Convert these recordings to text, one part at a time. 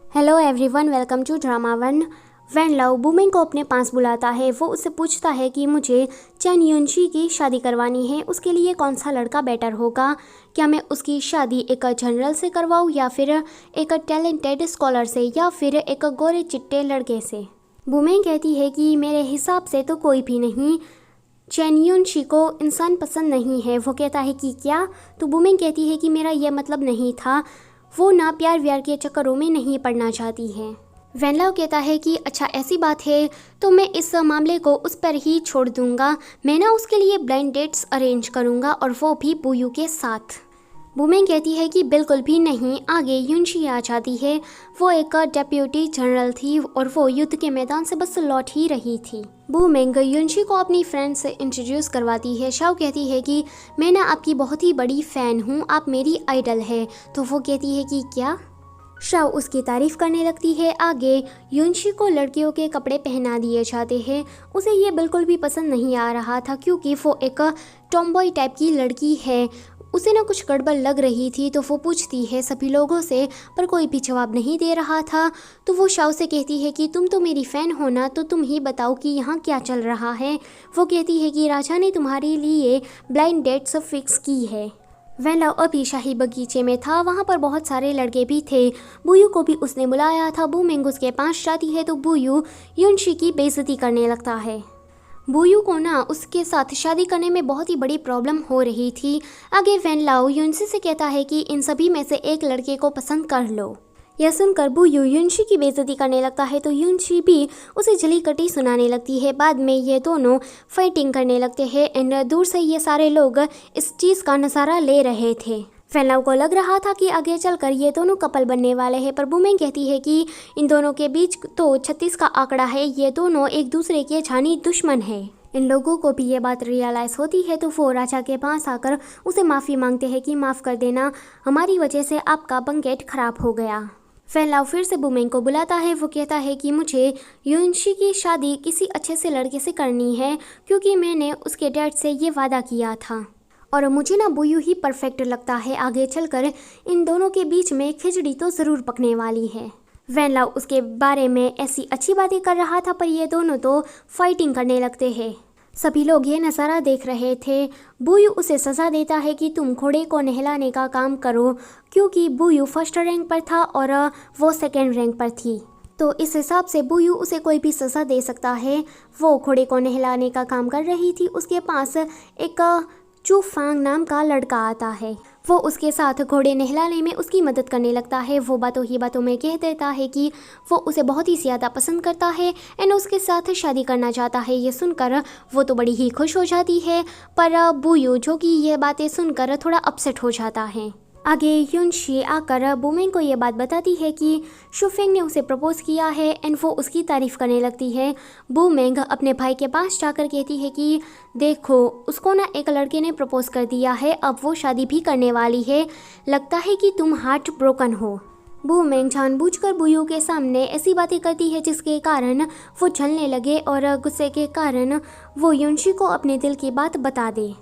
Hello everyone, welcome to drama one. Van लाओ booming को अपने पास बुलाता है। वो उससे पूछता है कि मुझे चैन युनशी की शादी करवानी है, उसके लिए कौन सा लड़का बेटर होगा। क्या मैं उसकी शादी एक जनरल से करवाऊँ या फिर एक टैलेंटेड स्कॉलर से या फिर एक गोरे चिट्टे लड़के से। बूमिंग कहती है कि मेरे हिसाब से तो कोई भी नहीं, चैन युनशी को इंसान पसंद नहीं है। वो कहता है कि क्या? तो बूमिंग कहती है कि मेरा यह मतलब नहीं था, वो ना प्यार व्यार के चक्करों में नहीं पड़ना चाहती है। वैन लाओ कहता है कि अच्छा ऐसी बात है तो मैं इस मामले को उस पर ही छोड़ दूंगा। मैं ना उसके लिए ब्लाइंड डेट्स अरेंज करूंगा और वो भी बुयू के साथ। बूमिंग कहती है कि बिल्कुल भी नहीं। आगे युनशी आ जाती है। वो एक डेप्यूटी जनरल थी और वो युद्ध के मैदान से बस लौट ही रही थी। बूमिंग युनशी को अपनी फ्रेंड से इंट्रोड्यूस करवाती है। शाओ कहती है कि मैं ना आपकी बहुत ही बड़ी फ़ैन हूँ, आप मेरी आइडल है। तो वो कहती है कि क्या? शाओ उसकी तारीफ करने लगती है। आगे युनशी को लड़कियों के कपड़े पहना दिए जाते हैं। उसे ये बिल्कुल भी पसंद नहीं आ रहा था क्योंकि वो एक टॉमबॉय टाइप की लड़की है। उसे ना कुछ गड़बड़ लग रही थी तो वो पूछती है सभी लोगों से, पर कोई भी जवाब नहीं दे रहा था। तो वो शाओ से कहती है कि तुम तो मेरी फ़ैन हो ना, तो तुम ही बताओ कि यहाँ क्या चल रहा है। वो कहती है कि राजा ने तुम्हारे लिए ब्लाइंड डेट्स फिक्स की है। वैन लाओ अभी शाही बगीचे में था, वहाँ पर बहुत सारे लड़के भी थे। बुयू को भी उसने बुलाया था। बूमिंग उसके पास जाती है तो बुयू युनशी की बेइज्जती करने लगता है। बुयू को ना उसके साथ शादी करने में बहुत ही बड़ी प्रॉब्लम हो रही थी। आगे वैन लाओ युनशी से कहता है कि इन सभी में से एक लड़के को पसंद कर लो। यह सुनकर बुयू युनशी की बेइज्जती करने लगता है तो युनशी भी उसे जली कटी सुनाने लगती है। बाद में ये दोनों फाइटिंग करने लगते हैं एंड दूर से ये सारे लोग इस चीज़ का नज़ारा ले रहे थे। वैन लाओ को लग रहा था कि आगे चलकर ये दोनों कपल बनने वाले हैं, पर बूमिंग कहती है कि इन दोनों के बीच तो 36 का आंकड़ा है, ये दोनों एक दूसरे के जानी दुश्मन है। इन लोगों को भी ये बात रियलाइज़ होती है तो वो राजा के पास आकर उसे माफ़ी मांगते हैं कि माफ़ कर देना, हमारी वजह से आपका बंकेट खराब हो गया। वैन लाओ फिर से बूमिंग को बुलाता है। वो कहता है कि मुझे युनशी की शादी किसी अच्छे से लड़के से करनी है क्योंकि मैंने उसके डैड से ये वादा किया था और मुझे ना बुयू ही परफेक्ट लगता है। आगे चलकर इन दोनों के बीच में खिचड़ी तो ज़रूर पकने वाली है। वैन लाओ उसके बारे में ऐसी अच्छी बातें कर रहा था, पर ये दोनों तो फाइटिंग करने लगते हैं। सभी लोग ये नज़ारा देख रहे थे। बुयू उसे सज़ा देता है कि तुम घोड़े को नहलाने का काम करो, क्योंकि बुयू फर्स्ट रैंक पर था और वो सेकेंड रैंक पर थी। तो इस हिसाब से बुयू उसे कोई भी सज़ा दे सकता है। वो घोड़े को नहलाने का काम कर रही थी। उसके पास एक चूफांग नाम का लड़का आता है। वो उसके साथ घोड़े नहलाने में उसकी मदद करने लगता है। वो बातों ही बातों में कह देता है कि वो उसे बहुत ही ज़्यादा पसंद करता है एंड उसके साथ शादी करना चाहता है। ये सुनकर वो तो बड़ी ही खुश हो जाती है, पर बुयू जो कि ये बातें सुनकर थोड़ा अपसेट हो जाता है। आगे युनशी आकर बूमिंग को ये बात बताती है कि शुफेंग ने उसे प्रपोज किया है एंड वो उसकी तारीफ़ करने लगती है। बूमिंग अपने भाई के पास जाकर कहती है कि देखो, उसको ना एक लड़के ने प्रपोज कर दिया है, अब वो शादी भी करने वाली है, लगता है कि तुम हार्ट ब्रोकन हो। बूमिंग जानबूझकर बुयू के सामने ऐसी बातें करती है जिसके कारण वो जलने लगे और गुस्से के कारण वो युनशी को अपने दिल की बात बता दे।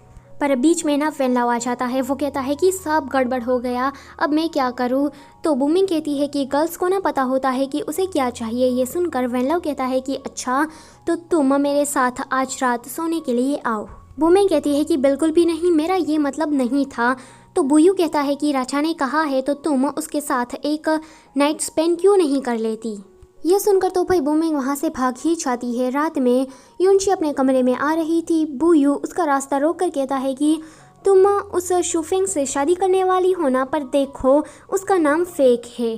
पर बीच में ना वैन लाओ आ जाता है। वो कहता है कि सब गड़बड़ हो गया, अब मैं क्या करूँ। तो बूमिंग कहती है कि गर्ल्स को ना पता होता है कि उसे क्या चाहिए। ये सुनकर वैन लाओ कहता है कि अच्छा, तो तुम मेरे साथ आज रात सोने के लिए आओ। बूमिंग कहती है कि बिल्कुल भी नहीं, मेरा ये मतलब नहीं था। तो बुयू कहता है कि राजा ने कहा है तो तुम उसके साथ एक नाइट स्पेंड क्यों नहीं कर लेती। यह सुनकर तो भाई बूमिंग वहाँ से भाग ही जाती है। रात में युनशी अपने कमरे में आ रही थी। बुयू उसका रास्ता रोक कर कहता है कि तुम उस शुफेंग से शादी करने वाली हो ना, पर देखो उसका नाम फेक है।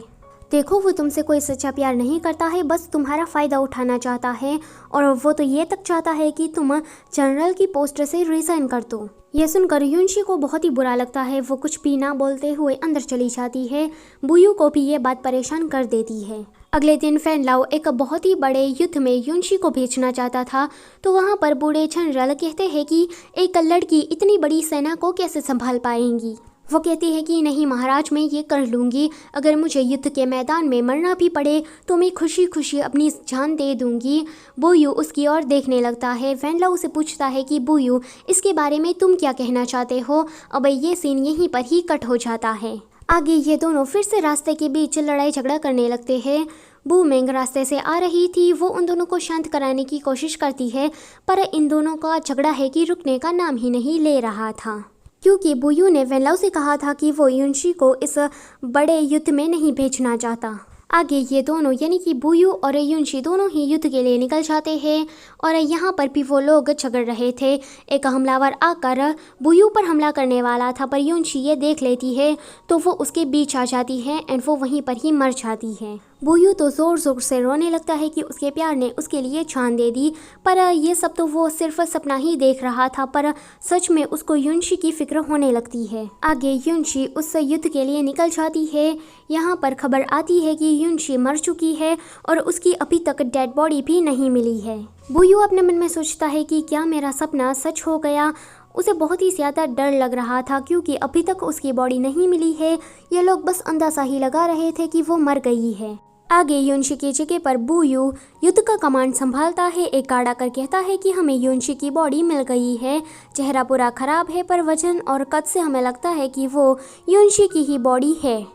देखो, वो तुमसे कोई सच्चा प्यार नहीं करता है, बस तुम्हारा फ़ायदा उठाना चाहता है और वो तो ये तक चाहता है कि तुम जनरल की पोस्ट से रिज़ाइन कर दो। यह सुनकर युनशी को बहुत ही बुरा लगता है। वो कुछ भी ना बोलते हुए अंदर चली जाती है। बुयू को भी ये बात परेशान कर देती है। अगले दिन वैन लाओ एक बहुत ही बड़े युद्ध में युनशी को भेजना चाहता था, तो वहाँ पर बूढ़े जनरल कहते हैं कि एक लड़की इतनी बड़ी सेना को कैसे संभाल पाएंगी। वो कहती है कि नहीं महाराज, मैं ये कर लूँगी, अगर मुझे युद्ध के मैदान में मरना भी पड़े तो मैं खुशी खुशी अपनी जान दे दूँगी। बुयू उसकी ओर देखने लगता है। वैन लाओ उसे पूछता है कि बुयू, इसके बारे में तुम क्या कहना चाहते हो। अब ये सीन यहीं पर ही कट हो जाता है। आगे ये दोनों फिर से रास्ते के बीच लड़ाई झगड़ा करने लगते हैं। बूमेंग रास्ते से आ रही थी, वो उन दोनों को शांत कराने की कोशिश करती है, पर इन दोनों का झगड़ा है कि रुकने का नाम ही नहीं ले रहा था, क्योंकि बुयू ने वेनलाओ से कहा था कि वो युनशी को इस बड़े युद्ध में नहीं भेजना चाहता। आगे ये दोनों यानी कि बुयू और युनशी दोनों ही युद्ध के लिए निकल जाते हैं और यहाँ पर भी वो लोग झगड़ रहे थे। एक हमलावर आकर बुयू पर हमला करने वाला था, पर युनशी ये देख लेती है तो वो उसके बीच आ जाती है एंड वो वहीं पर ही मर जाती है। बुयू तो ज़ोर ज़ोर से रोने लगता है कि उसके प्यार ने उसके लिए जान दे दी, पर ये सब तो वो सिर्फ सपना ही देख रहा था, पर सच में उसको युनशी की फिक्र होने लगती है। आगे युनशी उस युद्ध के लिए निकल जाती है। यहाँ पर खबर आती है कि युनशी मर चुकी है और उसकी अभी तक डेड बॉडी भी नहीं मिली है। बुयू अपने मन में सोचता है कि क्या मेरा सपना सच हो गया। उसे बहुत ही ज़्यादा डर लग रहा था क्योंकि अभी तक उसकी बॉडी नहीं मिली है। ये लोग बस अंदाज़ा ही लगा रहे थे कि वो मर गई है। आगे युनशी की जगह पर बुयू युद्ध का कमांड संभालता है। एक गार्ड आकर कहता है कि हमें युनशी की बॉडी मिल गई है। चेहरा पूरा खराब है, पर वजन और कद से हमें लगता है कि वो युनशी की ही बॉडी है।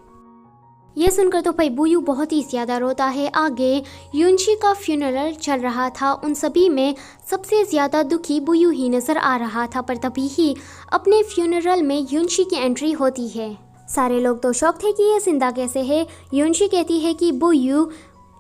ये सुनकर तो भाई बुयू बहुत ही ज़्यादा रोता है। आगे युनशी का फ्यूनरल चल रहा था। उन सभी में सबसे ज़्यादा दुखी बुयू ही नज़र आ रहा था, पर तभी ही अपने फ्यूनरल में युनशी की एंट्री होती है। सारे लोग तो शॉक थे कि ये जिंदा कैसे है। युनशी कहती है कि बुयू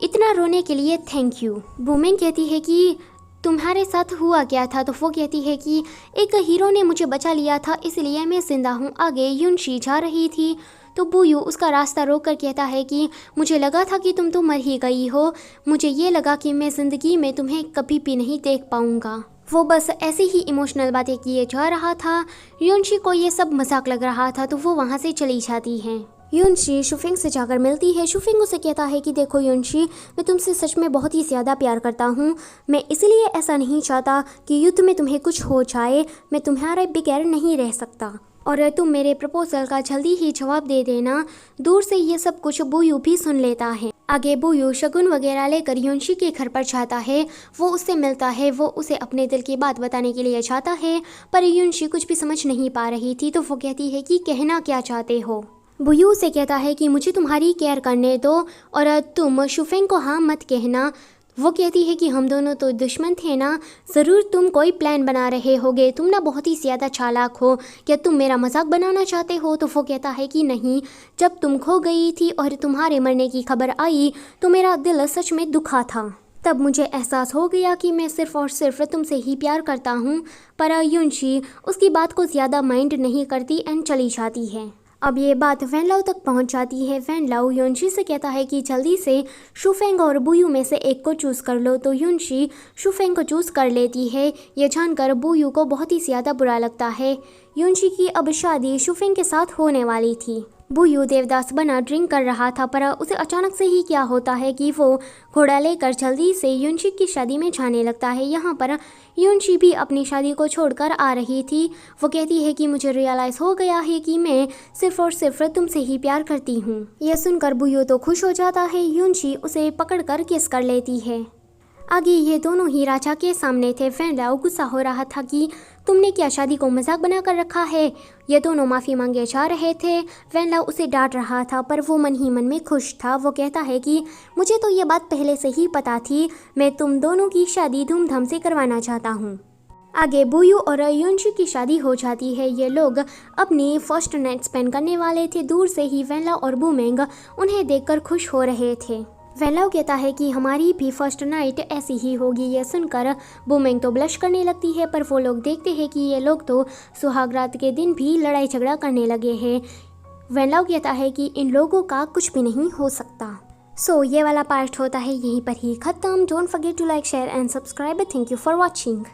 इतना रोने के लिए थैंक यू। बूमेंग कहती है कि तुम्हारे साथ हुआ क्या था, तो वो कहती है कि एक हीरो ने मुझे बचा लिया था, इसलिए मैं जिंदा हूँ। आगे युनशी जा रही थी तो बुयू उसका रास्ता रोक कर कहता है कि मुझे लगा था कि तुम तो मर ही गई हो। मुझे ये लगा कि मैं ज़िंदगी में तुम्हें कभी भी नहीं देख पाऊँगा। वो बस ऐसी ही इमोशनल बातें किए जा रहा था। युनशी को ये सब मजाक लग रहा था तो वो वहाँ से चली जाती है। युनशी शुफिंग से जाकर मिलती है। शुफिंग उसे कहता है कि देखो युनशी, मैं तुमसे सच में बहुत ही ज़्यादा प्यार करता हूँ। मैं इसलिए ऐसा नहीं चाहता कि युद्ध में तुम्हें कुछ हो जाए। मैं तुम्हारे बगैर नहीं रह सकता और तुम मेरे प्रपोजल का जल्दी ही जवाब दे देना। दूर से ये सब कुछ बुयू भी सुन लेता है। आगे बुयू शगुन वगैरह लेकर युनशी के घर पर जाता है। वो उससे मिलता है। वो उसे अपने दिल की बात बताने के लिए चाहता है, पर युनशी कुछ भी समझ नहीं पा रही थी, तो वो कहती है कि कहना क्या चाहते हो। बुयू उसे कहता है कि मुझे तुम्हारी केयर करने दो और तुम शुफेंग को हाँ मत कहना। वो कहती है कि हम दोनों तो दुश्मन थे ना, ज़रूर तुम कोई प्लान बना रहे होगे, तुम ना बहुत ही ज़्यादा चालाक हो, क्या तुम मेरा मजाक बनाना चाहते हो। तो वो कहता है कि नहीं, जब तुम खो गई थी और तुम्हारे मरने की खबर आई तो मेरा दिल सच में दुखा था। तब मुझे एहसास हो गया कि मैं सिर्फ़ और सिर्फ तुमसे ही प्यार करता हूँ। पर युनशी उसकी बात को ज़्यादा माइंड नहीं करती एंड चली जाती है। अब ये बात वेनलाओ तक पहुंच जाती है। वेनलाओ युनशी से कहता है कि जल्दी से शुफेंग और बुयू में से एक को चूज़ कर लो, तो युनशी शुफेंग को चूज़ कर लेती है। ये जानकर बुयू को बहुत ही ज़्यादा बुरा लगता है। युनशी की अब शादी शुफेंग के साथ होने वाली थी। बुयू देवदास बना ड्रिंक कर रहा था, पर उसे अचानक से ही क्या होता है कि वो घोड़ा लेकर जल्दी से युनशी की शादी में जाने लगता है। यहाँ पर युनशी भी अपनी शादी को छोड़कर आ रही थी। वो कहती है कि मुझे रियलाइज़ हो गया है कि मैं सिर्फ और सिर्फ तुमसे ही प्यार करती हूँ। यह सुनकर बुयू तो खुश हो जाता है। युनशी उसे पकड़कर किस कर लेती है। आगे ये दोनों ही राजा के सामने थे। वेनलाओ गुस्सा हो रहा था कि तुमने क्या शादी को मजाक बना कर रखा है। ये दोनों माफ़ी मांगे जा रहे थे। वेनलाओ उसे डांट रहा था, पर वो मन ही मन में खुश था। वो कहता है कि मुझे तो ये बात पहले से ही पता थी, मैं तुम दोनों की शादी धूमधाम से करवाना चाहता हूँ। आगे बुयू और युनशी की शादी हो जाती है। ये लोग अपनी फर्स्ट नाइट स्पेंड करने वाले थे। दूर से ही वेनलाओ और बूमेंग उन्हें देखकर खुश हो रहे थे। वेनलाओ कहता है कि हमारी भी फर्स्ट नाइट ऐसी ही होगी। ये सुनकर बूमेंग तो ब्लश करने लगती है, पर वो लोग देखते हैं कि ये लोग तो सुहाग रात के दिन भी लड़ाई झगड़ा करने लगे हैं। वेनलाओ कहता है कि इन लोगों का कुछ भी नहीं हो सकता। सो ये वाला पार्ट होता है यहीं पर ही ख़त्म। Don't forget to like, share and subscribe. Thank you for watching.